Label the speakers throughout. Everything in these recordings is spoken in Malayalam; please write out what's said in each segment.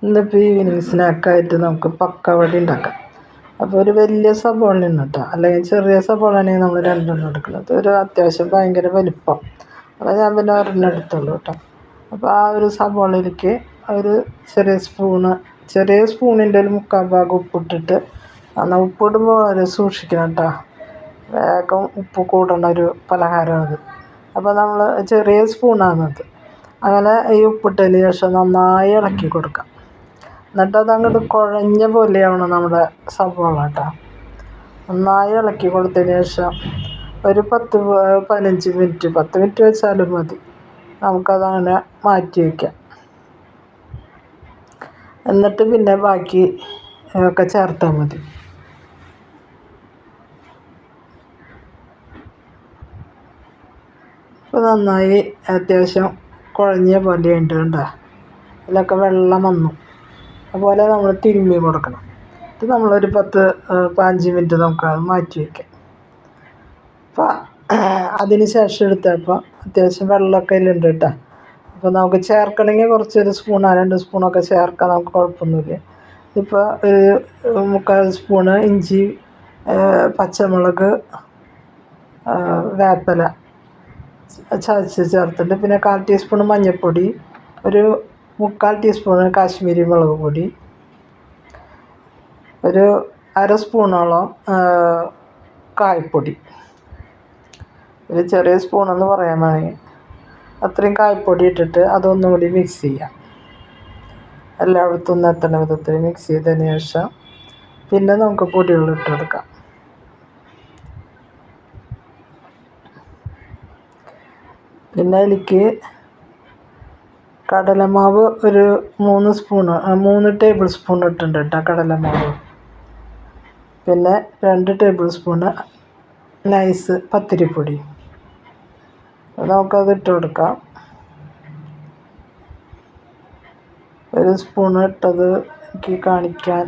Speaker 1: ഇന്നിപ്പോൾ ഈവനിങ് സ്നാക്കായിട്ട് നമുക്ക് പക്കവട ഉണ്ടാക്കാം. അപ്പോൾ ഒരു വലിയ സബോള കേട്ടോ, അല്ലെങ്കിൽ ചെറിയ സബോള ആണെങ്കിൽ നമ്മൾ രണ്ടെണ്ണം എടുക്കുന്നത്. ഒരു അത്യാവശ്യം ഭയങ്കര വലിപ്പം, അപ്പോൾ ഞാൻ പിന്നെ ഒരെണ്ണം എടുത്തുള്ളൂ കേട്ടോ. അപ്പോൾ ആ ഒരു സബോളയിലേക്ക് ഒരു ചെറിയ സ്പൂണിൻ്റെ ഒരു മുക്കാൽ ഭാഗം ഉപ്പിട്ടിട്ട്, എന്നാൽ ഉപ്പിടുമ്പോൾ വളരെ സൂക്ഷിക്കണം കേട്ടോ, വേഗം ഉപ്പ് കൂടണ ഒരു പലഹാരമാണത്. അപ്പോൾ നമ്മൾ ചെറിയ സ്പൂണാണത്. അങ്ങനെ ഈ ഉപ്പിട്ടതിന് ശേഷം നന്നായി ഇളക്കി കൊടുക്കാം. എന്നിട്ട് അതങ്ങോട്ട് കുഴഞ്ഞ പോലെയാവണം നമ്മുടെ സബോള കേട്ടോ. നന്നായി ഇളക്കി കൊടുത്തതിന് ശേഷം ഒരു 10-15 മിനിറ്റ്, 10 മിനിറ്റ് വെച്ചാലും മതി, നമുക്കതങ്ങനെ മാറ്റി വയ്ക്കാം. എന്നിട്ട് പിന്നെ ബാക്കി ഒക്കെ ചേർത്താൽ മതി. ഇപ്പോൾ നന്നായി അത്യാവശ്യം കുഴഞ്ഞ പോലെ ഉണ്ട് കണ്ടോ, അതിലൊക്കെ വെള്ളം വന്നു. അതുപോലെ നമ്മൾ തിരുമ്മി കൊടുക്കണം. ഇത് നമ്മളൊരു 10-15 മിനിറ്റ് നമുക്കത് മാറ്റി വയ്ക്കാം. അപ്പോൾ അതിന് ശേഷം എടുത്തപ്പോൾ അത്യാവശ്യം വെള്ളമൊക്കെ അതിലുണ്ട് കേട്ടോ. അപ്പോൾ നമുക്ക് ചേർക്കണമെങ്കിൽ കുറച്ചൊരു സ്പൂണോ 2 സ്പൂണൊക്കെ ചേർക്കാം, നമുക്ക് കുഴപ്പമൊന്നുമില്ല. ഇപ്പോൾ ഒരു 3/4 സ്പൂണ് ഇഞ്ചി, പച്ചമുളക്, വേപ്പില ചതച്ച് ചേർത്തിട്ട്, പിന്നെ 1/4 ടീസ്പൂൺ മഞ്ഞൾപ്പൊടി, ഒരു 3/4 ടീസ്പൂണ് കാശ്മീരി മുളക് പൊടി, ഒരു 1/2 സ്പൂണോളം കായപ്പൊടി, ഒരു ചെറിയ സ്പൂണെന്ന് പറയാൻ വേണമെങ്കിൽ അത്രയും കായപ്പൊടി ഇട്ടിട്ട് അതൊന്നും കൂടി മിക്സ് ചെയ്യാം. എല്ലായിടത്തും ഒന്ന് എത്തണ വിധത്തിൽ മിക്സ് ചെയ്തതിന് ശേഷം പിന്നെ നമുക്ക് പൊടികൾ ഇട്ടെടുക്കാം. പിന്നെ അതിലേക്ക് കടലമാവ് ഒരു 3 ടേബിൾ സ്പൂൺ ഇട്ടിട്ടുണ്ട് കേട്ടോ കടലമാവ്. പിന്നെ 2 ടേബിൾ സ്പൂണ് നൈസ് പത്തിരിപ്പൊടി, നമുക്കത് ഇട്ട് കൊടുക്കാം. ഒരു സ്പൂണ് ഇട്ടത് എനിക്ക് കാണിക്കാൻ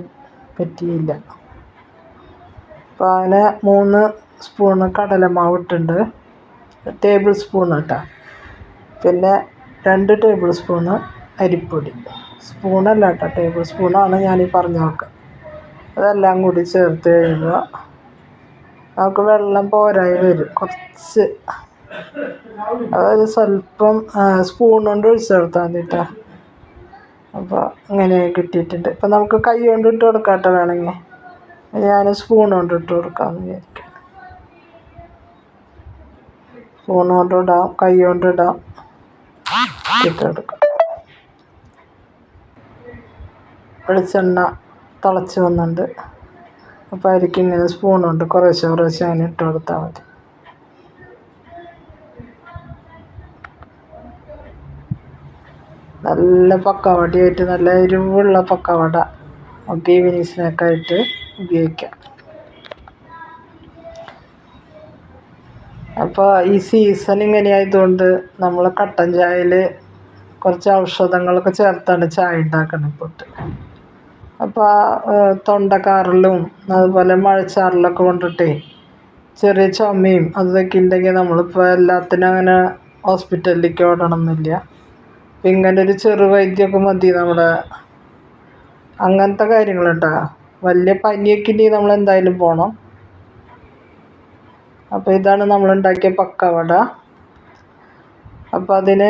Speaker 1: പറ്റിയില്ല. അപ്പോൾ അങ്ങനെ 3 സ്പൂണ് കടലമാവ് ഇട്ടിട്ടുണ്ട്, ടേബിൾ സ്പൂൺ കേട്ടോ. പിന്നെ 2 ടേബിൾ സ്പൂണ് അരിപ്പൊടി, സ്പൂണല്ല കേട്ടോ, ടേബിൾ സ്പൂണാണ് ഞാനീ പറഞ്ഞു നോക്കാം. അതെല്ലാം കൂടി ചേർത്ത് കഴിയുമ്പോൾ നമുക്ക് വെള്ളം പോരായി വരും കുറച്ച്, അതായത് സ്വല്പം സ്പൂൺ കൊണ്ട് ഒഴിച്ച് കൊടുത്താൽ മതി കേട്ടോ. അപ്പോൾ ഇങ്ങനെ കിട്ടിയിട്ടുണ്ട്. ഇപ്പം നമുക്ക് കൈ കൊണ്ട് ഇട്ട് കൊടുക്കാം കേട്ടോ, വേണമെങ്കിൽ ഞാൻ സ്പൂൺ കൊണ്ട് ഇട്ട് കൊടുക്കാമെന്ന് വിചാരിക്കാം. സ്പൂൺ കൊണ്ട് ഇടാം, കൈ കൊണ്ട് ഇടാം, ഇട്ടെടുക്കാം. വെളിച്ചെണ്ണ തിളച്ച് വന്നിട്ടുണ്ട്. അപ്പോൾ അതിലേക്ക് ഇങ്ങനെ സ്പൂൺ കൊണ്ട് കുറേശ്ശെ അങ്ങനെ ഇട്ട് കൊടുത്താൽ മതി. നല്ല പക്കവടയായിട്ട്, നല്ല എരിവുള്ള പക്കവട നമുക്ക് ഈവനിങ് സ്നാക്കായിട്ട് ഉപയോഗിക്കാം. അപ്പോൾ ഈ സീസൺ ഇങ്ങനെ ആയതുകൊണ്ട് നമ്മൾ കട്ടൻ ചായയിൽ കുറച്ച് ഔഷധങ്ങളൊക്കെ ചേർത്താണ് ചായ ഉണ്ടാക്കണം ഇപ്പോൾ. അപ്പോൾ തൊണ്ടക്കാറിലും അതുപോലെ മഴച്ചാറിലൊക്കെ കൊണ്ടിട്ടേ ചെറിയ ചുമയും അതൊക്കെ ഉണ്ടെങ്കിൽ നമ്മളിപ്പോൾ എല്ലാത്തിനും അങ്ങനെ ഹോസ്പിറ്റലിലേക്ക് ഓടണമെന്നില്ല. അപ്പം ഇങ്ങനെ ഒരു ചെറുവൈദ്യമൊക്കെ മതി നമ്മുടെ അങ്ങനത്തെ കാര്യങ്ങൾ കേട്ടോ. വലിയ പനിയൊക്കെ ഉണ്ടെങ്കിൽ നമ്മൾ എന്തായാലും പോകണം. അപ്പോൾ ഇതാണ് നമ്മളുണ്ടാക്കിയ പക്കവട. അപ്പോൾ അതിന്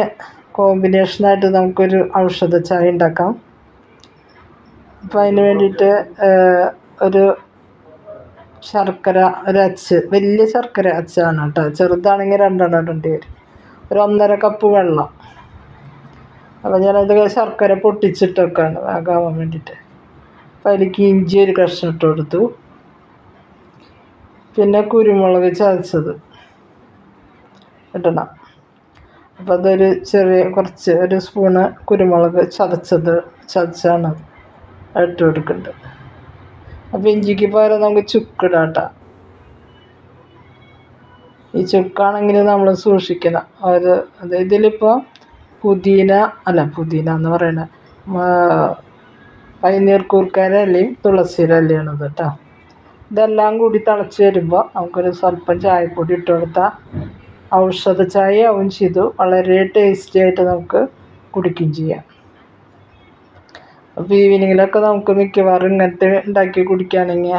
Speaker 1: കോമ്പിനേഷനായിട്ട് നമുക്കൊരു ഔഷധ ചായ ഉണ്ടാക്കാം. അപ്പോൾ അതിന് വേണ്ടിയിട്ട് ഒരു ശർക്കര, വലിയ ശർക്കര അച്ചാണ് കേട്ടോ, ചെറുതാണെങ്കിൽ 2 ഇടേണ്ടി വരും. ഒരു 1.5 കപ്പ് വെള്ളം. അപ്പോൾ ഞാനത് ശർക്കര പൊട്ടിച്ചിട്ടൊക്കെയാണ് വേഗാവാൻ വേണ്ടിയിട്ട്. അപ്പോൾ അതിലേക്ക് ഇഞ്ചി ഒരു കഷ്ണം ഇട്ട് കൊടുത്തു. പിന്നെ കുരുമുളക് ചതച്ചത് ഇടണം. അപ്പോൾ അതൊരു കുറച്ച് ഒരു സ്പൂണ് കുരുമുളക് ചതച്ചാണ് ഇട്ട് കൊടുക്കുന്നുണ്ട്. അപ്പോൾ ഇഞ്ചിക്ക് പകരം നമുക്ക് ചുക്കിടാം കേട്ടോ. ഈ ചുക്കാണെങ്കിൽ നമ്മൾ സൂക്ഷിക്കണം. ഇതിലിപ്പോൾ പുതിന എന്ന് പറയണ പനിനീർ കൂർക്കയുടെ ഇലയും തുളസിയുടെ ഇലയാണിത് കേട്ടോ. ഇതെല്ലാം കൂടി തിളച്ച് വരുമ്പോൾ നമുക്കൊരു സ്വല്പം ചായപ്പൊടി ഇട്ട് കൊടുത്താൽ ഔഷധ ചായ ആവും ചെയ്തു, വളരെ ടേസ്റ്റി ആയിട്ട് നമുക്ക് കുടിക്കുകയും ചെയ്യാം. അപ്പോൾ ഈവനിങ്ങിലൊക്കെ നമുക്ക് മിക്കവാറും ഇങ്ങനത്തെ ഉണ്ടാക്കി കുടിക്കുകയാണെങ്കിൽ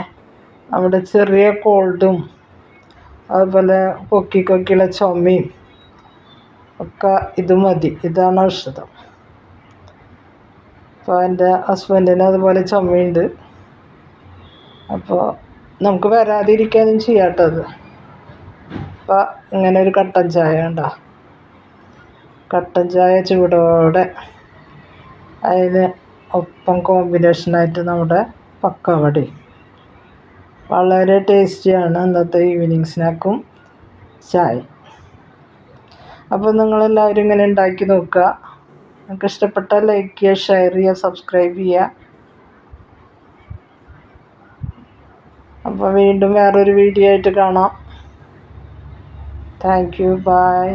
Speaker 1: നമ്മുടെ ചെറിയ കോൾഡും അതുപോലെ കൊക്കിയുള്ള ചുമയും ഒക്കെ ഇത് മതി. ഇതാണ് ഔഷധം. അപ്പോൾ എൻ്റെ ഹസ്ബൻഡിന് അതുപോലെ ചുമയുണ്ട്. അപ്പോൾ നമുക്ക് വരാതിരിക്കാനും ചെയ്യാട്ടത്. അപ്പോൾ ഇങ്ങനെ ഒരു കട്ടൻ ചായ ഉണ്ടോ, കട്ടൻ ചായ ചൂടോടെ അതിന് ഒപ്പം കോമ്പിനേഷനായിട്ട് നമ്മുടെ പക്കവട വളരെ ടേസ്റ്റിയാണ് ഇന്നത്തെ ഈവനിങ് സ്നാക്കും ചായ. അപ്പോൾ നിങ്ങളെല്ലാവരും ഇങ്ങനെ ഉണ്ടാക്കി നോക്കുക. നിങ്ങൾക്ക് ഇഷ്ടപ്പെട്ടാൽ ലൈക്ക് ചെയ്യുക, ഷെയർ ചെയ്യുക, സബ്സ്ക്രൈബ് ചെയ്യുക. അപ്പോൾ വീണ്ടും വേറൊരു വീഡിയോ ആയിട്ട് കാണാം. Thank you, by.